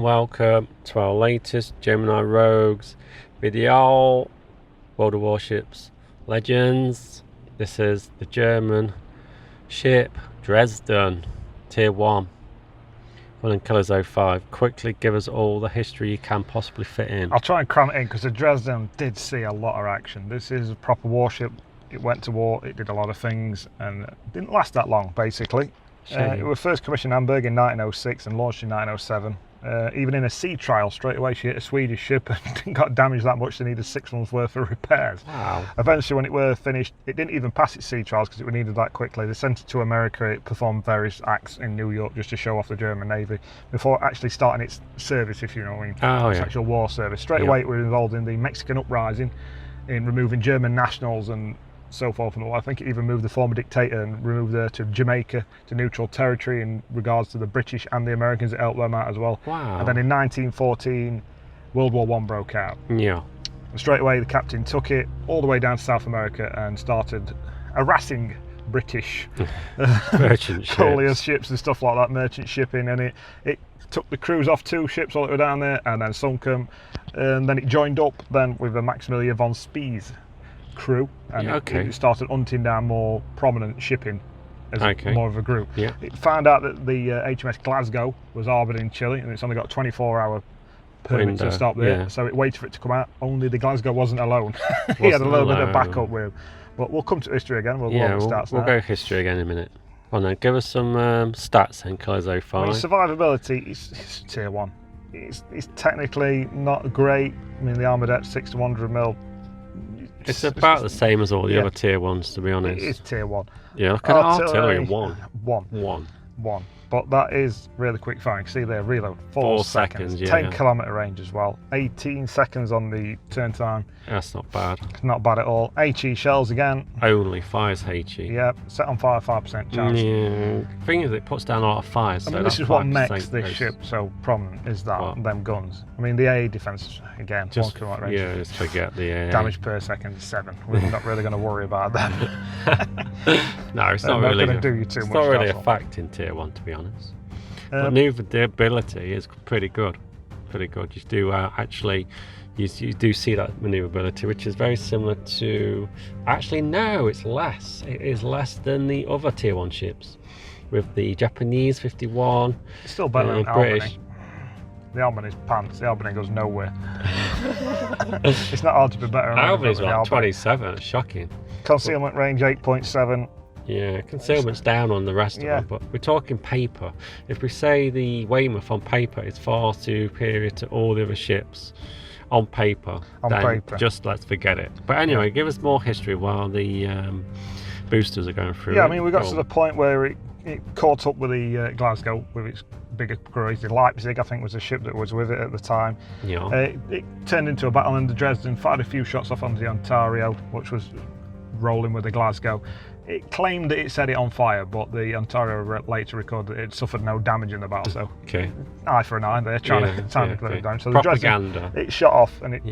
welcome to our latest Gemini Rogues video. World of Warships Legends. This is the German ship Dresden, Tier 1. Running Colours 05. Quickly give us all the history you can possibly fit in. I'll try and cram it in because the Dresden did see a lot of action. This is a proper warship. It went to war, it did a lot of things, and it didn't last that long, basically. It was first commissioned in Hamburg in 1906 and launched in 1907. Even in a sea trial, straight away she hit a Swedish ship and got damaged that much they needed 6 months worth of repairs. Wow. Eventually, when it were finished, it didn't even pass its sea trials because it needed that quickly. They sent it to America. It performed various acts in New York just to show off the German Navy before actually starting its service, if you know what I mean. Oh, its yeah. actual war service. Straight away it was involved in the Mexican uprising, in removing German nationals and so forth. And I think it even moved the former dictator and removed her to Jamaica, to neutral territory, in regards to the British and the Americans. It helped them out as well. Wow. And then in 1914 World War I broke out. Yeah. And straight away the captain took it all the way down to South America and started harassing British merchant collier ships and stuff like that, merchant shipping, and it took the crews off 2 ships while they were down there and then sunk them, and then it joined up then with the Maximilian von Spies crew, and it started hunting down more prominent shipping as more of a group. It found out that the HMS Glasgow was harboured in Chile, and it's only got a 24-hour permit to stop there, so it waited for it to come out. Only the Glasgow wasn't alone. He had a little bit of backup with him. But we'll come to history again. We'll go history again in a minute. Well, then give us some stats in Colours 05. I mean, survivability is Tier 1. It's technically not great. I mean, the armoured at 6 to 100mm. It's about the same as all the other Tier 1s, to be honest. It is Tier 1. Yeah, look at artillery. One. But that is really quick firing. See there, reload. 4 seconds. 10-kilometre range as well. 18 seconds on the turn time. That's not bad. Not bad at all. HE shells again. Only fires HE. Yeah, set on fire, 5% chance. Yeah. The thing is, it puts down a lot of fires. I mean, this is what makes this ship so prominent, is that them guns. I mean, the AA defence, again, just 1 kilometre range. Yeah, just forget the AA. Damage per second is 7. We're not really going to worry about them. No, it's not really going to do you too much. It's not really a fact in Tier 1, to be honest. But maneuverability is pretty good. You do actually, you do see that maneuverability, which is very similar to. Actually, no, it's less. It is less than the other Tier 1 ships, with the Japanese 51. It's still better than British. Albany. The Albany's pants. The Albany goes nowhere. It's not hard to be better. Albany's like 27. It's shocking. Concealment range 8.7. Yeah, concealment's down on the rest of them, but we're talking paper. If we say the Weymouth on paper is far superior to all the other ships on paper, just let's forget it. But anyway, give us more history while the boosters are going through. Yeah, I mean, we got to the point where it caught up with the Glasgow with its bigger crew. The Leipzig, I think, was the ship that was with it at the time. Yeah. It turned into a battle, and the Dresden fired a few shots off onto the Ontario, which was rolling with the Glasgow. It claimed that it set it on fire, but the Ontario later recorded that it suffered no damage in the battle. So, eye for an eye. They're trying to clear it down. So propaganda. The Dresden, it shot off and it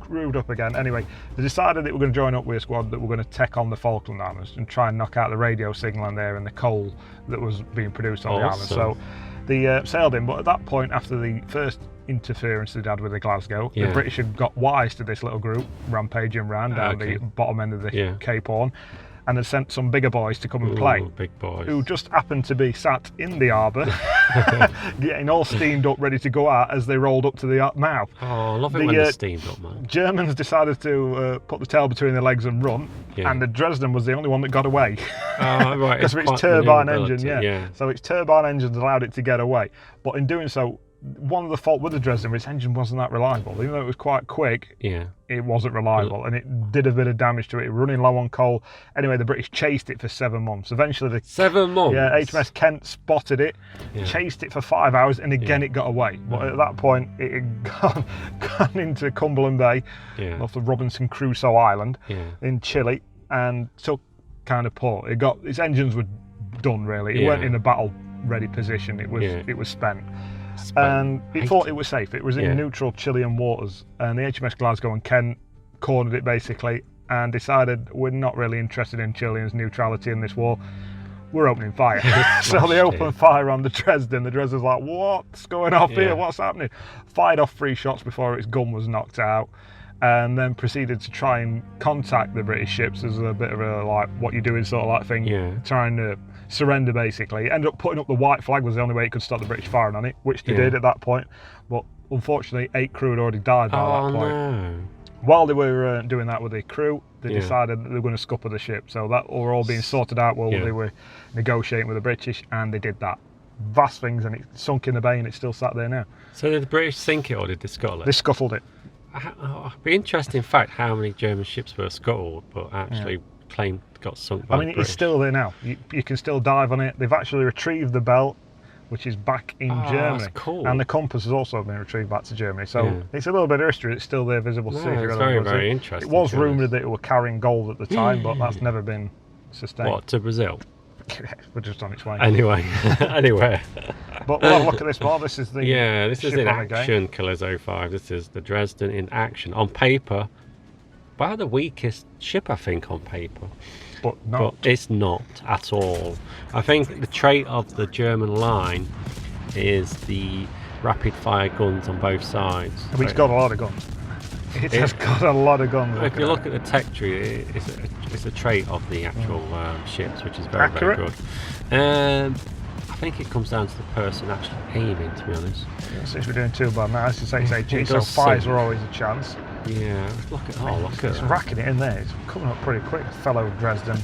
screwed up again. Anyway, they decided that we're going to join up with a squad that were going to take on the Falkland Islands and try and knock out the radio signal on there and the coal that was being produced on the island. So they sailed in, but at that point, after the first interference they'd had with the Glasgow, the British had got wise to this little group rampaging around down the bottom end of the Cape Horn, and had sent some bigger boys to come and play. Big boys. Who just happened to be sat in the harbour, getting all steamed up, ready to go out as they rolled up to the mouth. Oh, I love it when they're steamed up, man. Germans decided to put the tail between their legs and run, and the Dresden was the only one that got away. Oh, right. Because of its turbine engine, So its turbine engines allowed it to get away. But in doing so, one of the fault with the Dresden was its engine wasn't that reliable. Even though it was quite quick, it wasn't reliable, and it did a bit of damage to it. It was running low on coal. Anyway, the British chased it for 7 months. Eventually, 7 months? Yeah, HMS Kent spotted it, chased it for 5 hours, and again it got away. But at that point, it had gone into Cumberland Bay, off the Robinson Crusoe Island in Chile, and took kind of port. Its engines were done, really. It weren't in a battle-ready position. It was spent. And it thought it was safe. It was in neutral Chilean waters, and the HMS Glasgow and Kent cornered it basically and decided we're not really interested in Chileans' neutrality in this war. we're opening fire. So they open fire on the Dresden. The Dresden's like, what's going off here? What's happening? Fired off 3 shots before its gun was knocked out, and then proceeded to try and contact the British ships as a bit of a, like, what you doing sort of like thing, trying to surrender basically. Ended up putting up the white flag, was the only way it could stop the British firing on it, which they did at that point. But unfortunately, 8 crew had already died by that point. No. While they were doing that with the crew, they decided that they were going to scupper the ship. So that were all being sorted out while they were negotiating with the British, and they did that. Vast things, and it sunk in the bay, and it's still sat there now. So did the British sink it, or did they scuttle it? They scuttled it. It'd be interesting fact how many German ships were scuttled, but actually claimed got sunk by the British. It's still there now. You can still dive on it. They've actually retrieved the belt, which is back in Germany. That's cool. And the compass has also been retrieved back to Germany. So it's a little bit of history. It's still there, visible to see. It's very, very interesting. It was rumoured that it were carrying gold at the time, but that's never been sustained. What, to Brazil? We're just on its way. Anyway. But well, look at this more. This is the this is in action, Killers 05. This is the Dresden in action. On paper, about the weakest ship, I think, on paper. But it's not at all. I think the trait of the German line is the rapid fire guns on both sides. But it's got a lot of guns. It has got a lot of guns. If you look at the tech tree, it's a trait of the actual ships, which is very, very good. I think it comes down to the person actually aiming, to be honest. Since we're doing too bad now, as you say, it's HE, so fires are always a chance. Yeah, look at it's racking it in there. It's coming up pretty quick. Fellow Dresden,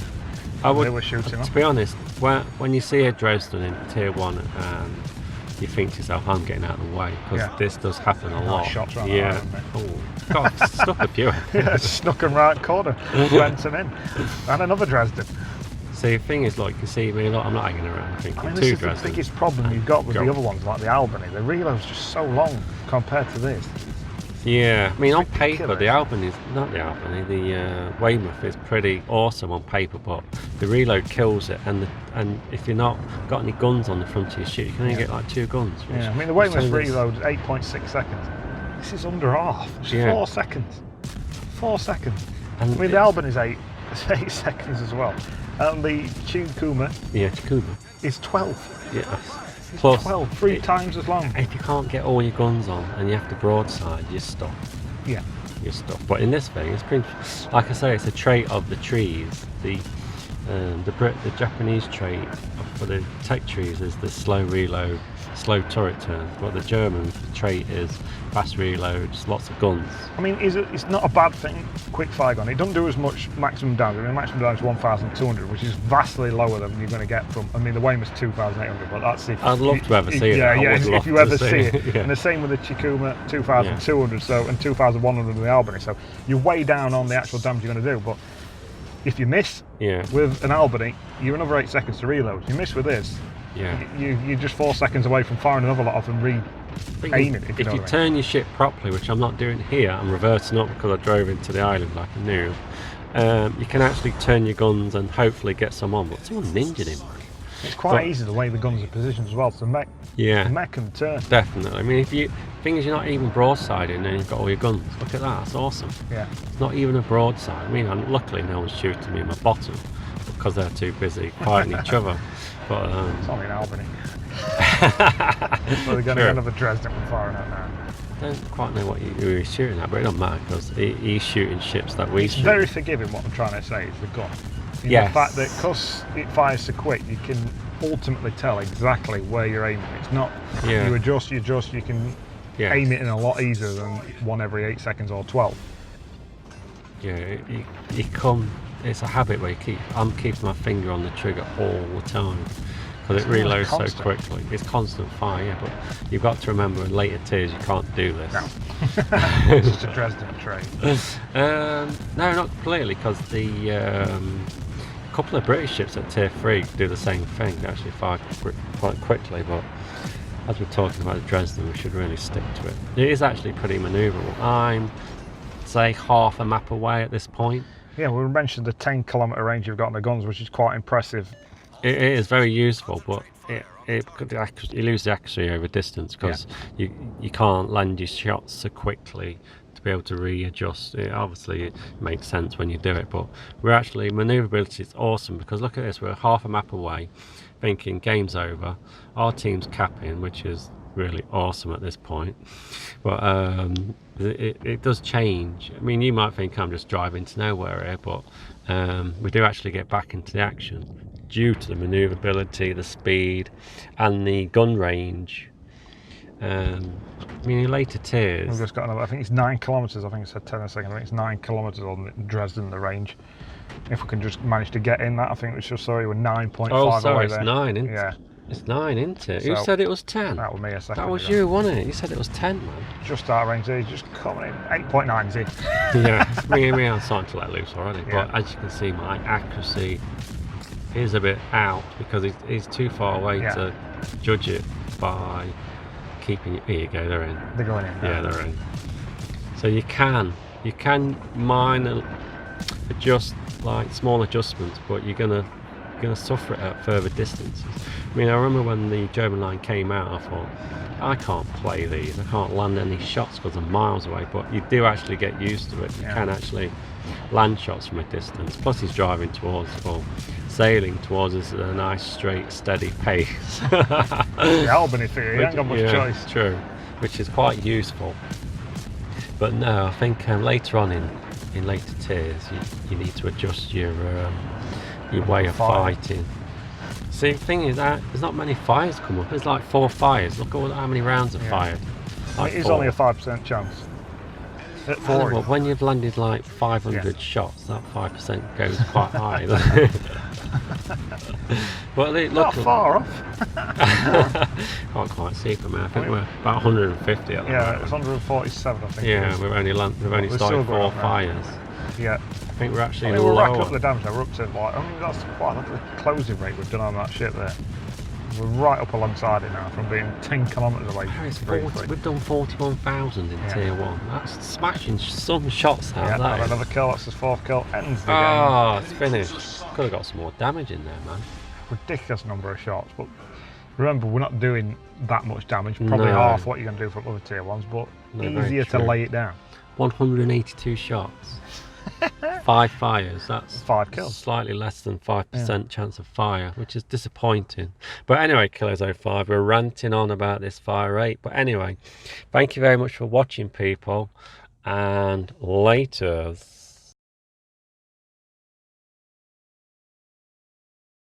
they were shooting up. To be honest, when you see a Dresden in Tier 1, you think to yourself, I'm getting out of the way, because this does happen a lot. Shots right God, stuck a few. Snuck them right corner, went them in. And another Dresden. See, the thing is, like, you see me, I'm not hanging around. This is the biggest problem you've got with the other ones, like the Albany. The reload's just so long compared to this. Yeah, I mean, on paper, the Weymouth is pretty awesome on paper, but the reload kills it, and if you're not got any guns on the front of your ship, you can only get like 2 guns. I mean, the Weymouth reload is 8.6 seconds. This is under half. It's 4 seconds. 4 seconds. And I mean, the Albany's 8 seconds as well. And the Chikuma is 12. Yeah. Plus 12, 3 times as long. If you can't get all your guns on and you have to broadside, you're stuck. Yeah. You're stuck. But in this thing, it's pretty, like I say, it's a trait of the trees. The Japanese trait for the tech trees is the slow reload, slow turret turn. But the German trait is fast reloads, lots of guns. I mean, it's not a bad thing, quick fire gun. It doesn't do as much maximum damage. I mean, maximum damage is 1,200, which is vastly lower than you're going to get from. I mean, the Weymouth's 2,800, but that's if I'd love to ever see it. If you ever see it. And the same with the Chikuma, 2,200, and 2,100 with the Albany. So you're way down on the actual damage you're going to do. But if you miss with an Albany, you're another 8 seconds to reload. You miss with this, you're just 4 seconds away from firing another lot off and aiming it. If you turn your ship properly, which I'm not doing here, I'm reversing up because I drove into the island like a noob. You can actually turn your guns and hopefully get some on, but someone ninja him. It's quite easy the way the guns are positioned as well. So mech and turn. Definitely. I mean, thing is, you're not even broadsiding and you've got all your guns. Look at that. That's awesome. Yeah. It's not even a broadside. I mean, luckily no one's shooting me in my bottom because they're too busy fighting each other. But it's only an Albany. So they're going to get another Dresden we're firing at now. I don't quite know what you're shooting at, but it doesn't matter because he's shooting ships that we shoot. It's very forgiving. What I'm trying to say is the gun. The fact that because it fires so quick, you can ultimately tell exactly where you're aiming. It's not you adjust, you can aim it in a lot easier than one every 8 seconds or 12. Yeah, it's a habit where I'm keeping my finger on the trigger all the time because it reloads so quickly. It's constant fire, but you've got to remember in later tiers you can't do this. No. It's just a Dresden trait. No, not completely, because the couple of British ships at Tier 3 do the same thing. They actually fire quite quickly, but as we're talking about the Dresden, we should really stick to it. It is actually pretty manoeuvrable. I'm, say, half a map away at this point. Yeah, we mentioned the 10-kilometre range you've got on the guns, which is quite impressive. It is very useful, but you lose the accuracy over distance because you can't land your shots so quickly to be able to readjust it. Obviously it makes sense when you do it, but we're actually, maneuverability is awesome, because look at this, we're half a map away, thinking game's over, our team's capping, which is really awesome at this point. But it does change. I mean, you might think I'm just driving to nowhere here, but we do actually get back into the action due to the maneuverability, the speed, and the gun range. I mean, in later tiers, we've just got another, I think it's 9 kilometres, I think it said 10 a second, I think it's 9 kilometres on Dresden, the range. If we can just manage to get in that, I think we just saw you were 9.5 oh sorry, away it's there. 9, isn't it? Yeah. It's 9, isn't it? So, who said it was 10? That was me a second That was ago. you, wasn't it? You said it was 10, man. Just out of range there, he's just coming in, 8.9 is he? Yeah, I'm starting to let loose already, Yeah. but as you can see, my accuracy is a bit out, because he's too far away to judge it by keeping it. Here you go, they're in. They're going in. Yeah, they're in. So you can minor adjust, like small adjustments, but you're gonna suffer it at further distances. I mean, I remember when the German line came out, I thought, I can't play these, I can't land any shots because I'm miles away, but you do actually get used to it. You can actually land shots from a distance. Plus he's driving towards, or sailing towards us at a nice, straight, steady pace. The Albany theory, you ain't got much choice. True, which is quite useful. But no, I think later on in later tiers, you need to adjust your way of fighting. See, the thing is that there's not many fires come up. There's like 4 fires. Look at how many rounds are fired. Like it is 4. only a 5% chance. At 4. Well, when you've landed like 500 shots, that 5% goes quite high. Well, look, not far off. Can't quite see from here. I think we're about 150 at the moment. It's 147, I think. Yeah, we've only started 4 fires. Yeah. I think we're actually we're lower. racking up the damage now. We're up to like, I mean, that's quite the closing rate we've done on that ship there. We're right up alongside it now, from being 10 kilometres away. We've done 41,000 in tier 1. That's smashing some shots out there. Yeah, another kill. That's his 4th kill. Ends the game. Oh, it's finished. Could have got some more damage in there, man. Ridiculous number of shots, but remember, we're not doing that much damage. Probably half what you're going to do from other tier 1s, but easier to lay it down. 182 shots. 5 fires, that's 5 kills. Slightly less than 5% chance of fire, which is disappointing. But anyway, Killers05, we're ranting on about this fire rate. But anyway, thank you very much for watching, people, and laters.